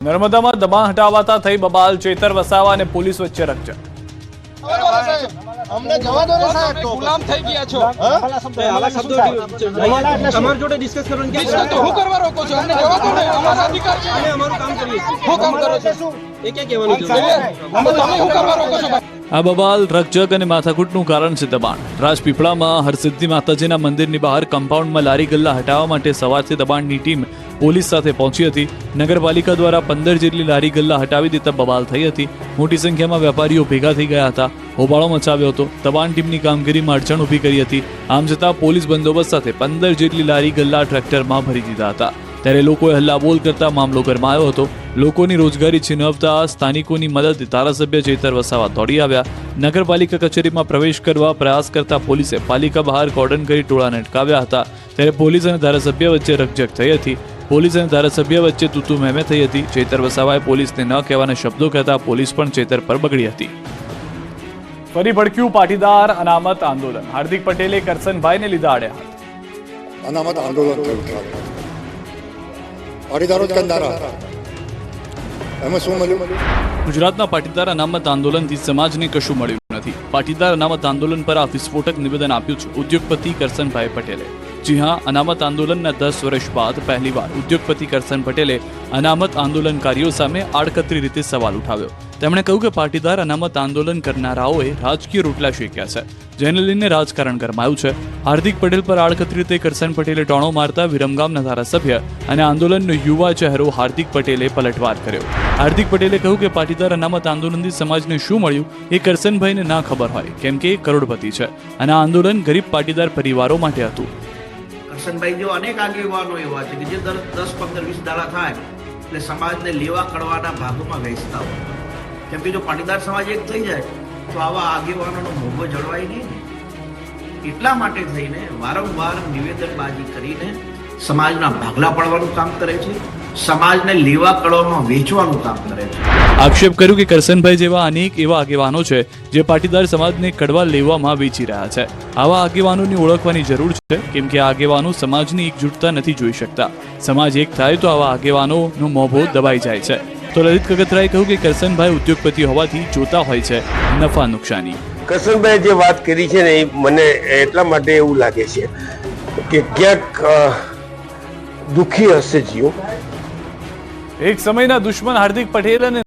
નર્મદામાં દબાણ હટાવાતા થઈ બબાલ, ચેતર વસાવા અને પોલીસ વચ્ચે રકઝક। અમને જવા દો ને સાહેબ, તો ગુલામ થઈ ગયા છો। આવા શબ્દો તમાર જોડે ડિસ્કસ કરવાનું કે તો હું કરવા રોકો છો? અમને જવા દો ને, અમારો અધિકાર છે, અમે અમારું કામ કરીએ છીએ। હું કામ કરો છો? એ કે કહેવાનું છે અમે તમે હું કરવા રોકો છો? આ બબાલ, રકઝક અને માથાકૂટનું કારણ છે દબાણ। રાજપીપળામાં હરસિદ્ધિ માતાજીના મંદિરની બહાર કમ્પાઉન્ડમાં લારી ગલ્લા હટાવવા માટે સવારથી દબાણની ટીમ પોલીસ સાથે પહોંચી હતી। નગરપાલિકા દ્વારા 15 જેટલી લારી ગલ્લા હટાવી દેતા બબાલ થઈ હતી। મોટી સંખ્યામાં વેપારીઓ ભેગા થઈ ગયા હતા, હોબાળો મચાવ્યો હતો। દબાણ ટીમની કામગીરીમાં અડચણ ઊભી કરી હતી। આમ છતાં પોલીસ બંદોબસ્ત સાથે 15 જેટલી લારી ગલ્લા ટ્રેક્ટરમાં ભરી દીધા હતા। ત્યારે લોકોએ હલ્લાબોલ કરતા મામલો ગરમાયો હતો। લોકોની રોજગારી છીનવતા સ્થાનિકોની મદદે ધારાસભ્ય ચેતર વસાવા દોડી આવ્યા। નગરપાલિકા કચેરીમાં પ્રવેશ કરવા પ્રયાસ કરતા પોલીસે પાલિકા બહાર કોર્ડન કરી ટોળાને અટકાવ્યા હતા। ત્યારે પોલીસ અને ધારાસભ્ય વચ્ચે રકઝક થઈ હતી। પોલીસ અને ધારાસભ્ય વચ્ચે તૂતુ મહેમે થઈ હતી। ચેતર વસાવાએ પોલીસને ન કહેવાના શબ્દો કહેતા પોલીસ પણ ચેતર પર બગડી હતી। ફરી ભડક્યું પાટીદાર અનામત આંદોલન। હાર્દિક પટેલે કરસનભાઈને લીધા આડે હાથ। અનામત આંદોલન થયું છે, પાટીદારો જ કંદારા હતા। એમાં શું મળ્યું? ગુજરાતના પાટીદાર અનામત આંદોલનથી સમાજને કશું મળ્યું નથી। પાટીદાર અનામત આંદોલન પર આ વિસ્ફોટક નિવેદન આપ્યું છે ઉદ્યોગપતિ કરસનભાઈ પટેલે। જી હા, અનામત આંદોલનના 10 વર્ષ બાદ પહેલીવાર ઉદ્યોગપતિ કરસન પટેલે અનામત આંદોલનકારીઓ સામે આડકતરી રીતે સવાલ ઉઠાવ્યો। તેમણે કહ્યું કે પાટીદાર અનામત આંદોલન કરનારાઓએ રાજકીય રોટલા શેક્યા છે, જેને લઈને રાજકારણ ગરમાયું છે। હાર્દિક પટેલ પર આડકતરી રીતે કરસન પટેલે ટોણો મારતા વિરમગામના ધારાસભ્ય અને આંદોલનનો યુવા ચહેરો હાર્દિક પટેલે પલટવાર કર્યો। હાર્દિક પટેલે કહ્યું કે પાટીદાર અનામત આંદોલનથી સમાજને શું મળ્યું એ કરસનભાઈને ના ખબર હોય, કેમ કે એ કરોડપતિ છે અને આ આંદોલન ગરીબ પાટીદાર પરિવારો માટે હતું। કરસનભાઈ જેવા અનેક આગેવાનો એવા છે કે જે દર 10, 15, 20 દાડા થાય એટલે સમાજને લેવા કડવાના ભાગોમાં વહેંચતા હોય। કેમ કે જો પાટીદાર સમાજ એક થઈ જાય તો આવા આગેવાનોનો મોભો જળવાય નહીં ને। એટલા માટે થઈને વારંવાર નિવેદનબાજી કરીને સમાજના ભાગલા પાડવાનું કામ કરે છે, સમાજને લેવા કડવામાં વેચવાનું કામ કરે છે। આક્ષેપ કર્યું કે કરસનભાઈ જેવા અનેક એવા આગેવાનો છે જે પાટીદાર સમાજને કડવા લેવામાં વેચી રહ્યા છે। આવા આગેવાનોને ઓળખવાની જરૂર છે, કેમ કે આ આગેવાનો સમાજની એકજૂટતા નથી જોઈ શકતા। સમાજ એક થાય તો આવા આગેવાનોનો મોભો દબાઈ જાય છે। તો લલિત કગથરાએ કહ્યું કે કરસનભાઈ ઉદ્યોગપતિ હોવાથી જોતા હોય છે નફા નુકસાની। કરસનભાઈ જે વાત કરી છે ને, એ મને એટલા માટે એવું લાગે છે કે ક્યાંક દુઃખી હશે જીઓ। એક સમયના દુશ્મન હાર્દિક પટેલ અને